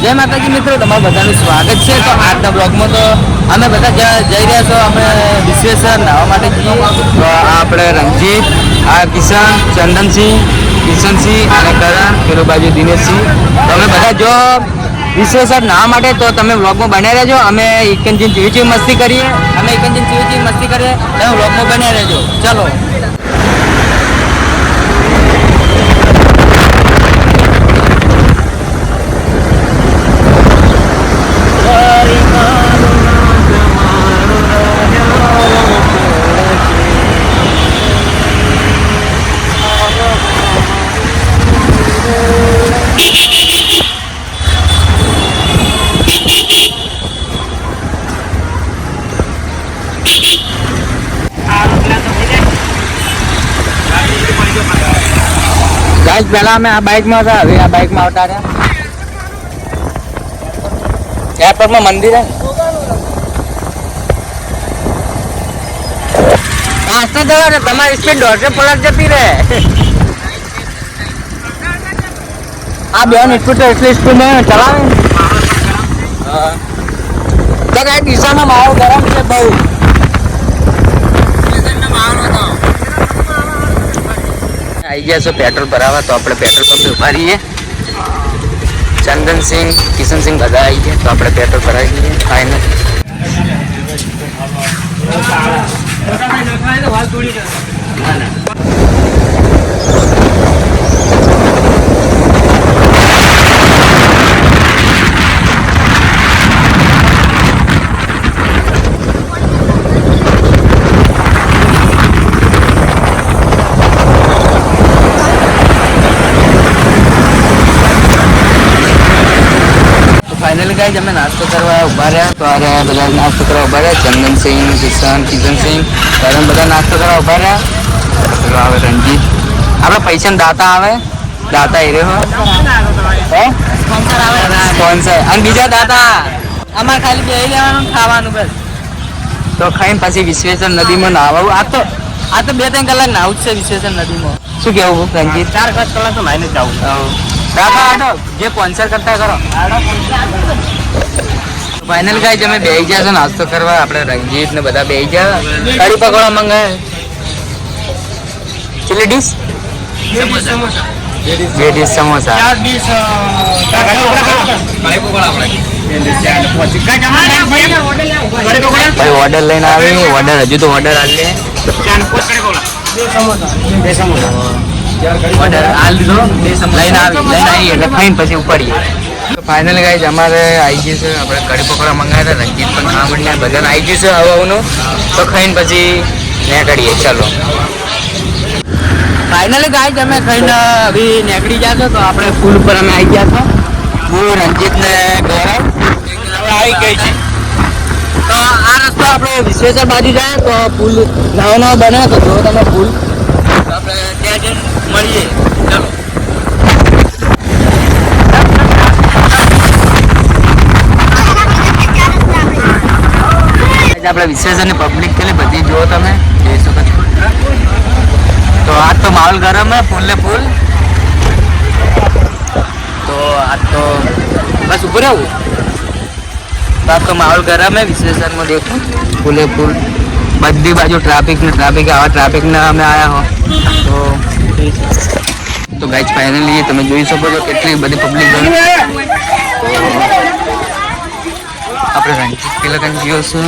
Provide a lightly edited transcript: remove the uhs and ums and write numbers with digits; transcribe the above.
જય માતાજી મિત્રો, તમારું બધાનું સ્વાગત છે। તો આજના બ્લોગમાં તો અમે બધા જઈ રહ્યા છો, અમે વિશ્વેશ્વર નાહવા માટે જઈએ। તો આપણે રણજીત, આ કિશન, ચંદનસિંહ, કિશનસિંહ અને કરણ, પેલો બાજુ દિનેશસિંહ। તો અમે બધા જો વિશ્વેશ્વર નાહવા માટે, તો તમે બ્લોગમાં બન્યા રહેજો। અમે એકંજીન ચીવી મસ્તી કરીએ, તમે બ્લોગમાં બન્યા રહેજો। ચાલો पहला मैं आ बाइक में था, अभी आ बाइक में उतार एयरपोर्ट में मंदिर है। रास्ता दो तुम्हारी स्पीड 150 प्लस जती रहे। आ बेन स्कूटर એટલી સ્પીડ में चलावे तो गाइस दिशा में माहौल गरम છે બહુ। आई गया सो पेट्रोल भरावा, तो अपने पेट्रोल पंप पे उभा रही है। चंदन सिंह, किशन सिंह બધા आई गए, तो अपने पेट्रोल भराई दिए फाइनल। फाइनली गाइस हमें नाश्तो करवा उभा रहा, तो आ रहा બધા नाश्तो करवा उभा रहा। चंदन सिंह, किशन सिंह करण બધા नाश्तो करवा उभा रहा। चलो आवे रंजीत, આપણે પૈસા દાતા આવે, દાતા એ રહ્યો હે સ્પોન્સર આવે, સ્પોન્સર અને બીજા દાતા અમાર ખાલી બેહી લેવાનું ખાવાનું બસ। તો ખાઈને પછી વિશ્વેશ્વર નદીમાં નાહવું। આ તો 2-3 કલાક નાહવું છે વિશ્વેશ્વર નદીમાં। શું કેવું રંજીત? 4-5 કલાક તો નાહીને જ જાવું। दादा आडो जे स्पॉन्सर करता है करो। फाइनल गाइस हमें बेही गया છે નાસ્તો કરવા। આપણે રંજીત ને બધા બેહી ગયા। કઢી પકોડા મંગાય, ચીલી ડીશ, બે ડીશ સમોસા, 4 ડીશ કઢી પકોડા ભાઈ ઓર્ડર લઈને આવી। ઓર્ડર હજુ તો ઓર્ડર આલે, 2 સમોસા ऑर्डर आल दो लઈને આવી એટલે ખાઈને પછી ઉપડીએ। તો ફાઇનલી ગાઈસ અમારે આવી ગયું છે, આપણે કઢી પકોડા મંગાવ્યા હતા। રંજીત પણ ખાવા મળ્યા, બધાને આવી ગયું છે હવાનું। તો ખાઈને પછી નીકળીએ। ચાલો ફાઇનલી ગાઈસ અમે ખાઈને અભી નીકળી ગયા છો। તો આપણે પુલ ઉપર અમે આવી ગયા છો। હું રંજીત ને ગૌરવ આવી ગઈ છે। તો આ રસ્તો આપણે વિશ્વેશ્વર બાજુ જાય, તો પુલ નવો બને, તો જો તમે પુલ આપણે ત્યાં જઈને મળીએ। ચાલો આપણે વિશ્વેશ્વરની પબ્લિક કેટલી બધી જુઓ, તમે જોઈ શકો છો। તો આજ તો માહોલ ગરમ है, फूल फूल। तो आज तो बस ऊपर है, तो आज तो माहौल गरम है विश्वेश्वर में। देखो फूले फूल बधी बाजू ट्राफिक ने ट्राफिक, आवा ट्राफिक ने અમે આયા હો। તો ગાઈસ ફાઇનલી તમે જોઈ શકો છો કેટલી બધી પબ્લિક છે। આપણે રંજીત પેલા કન ગયો છું।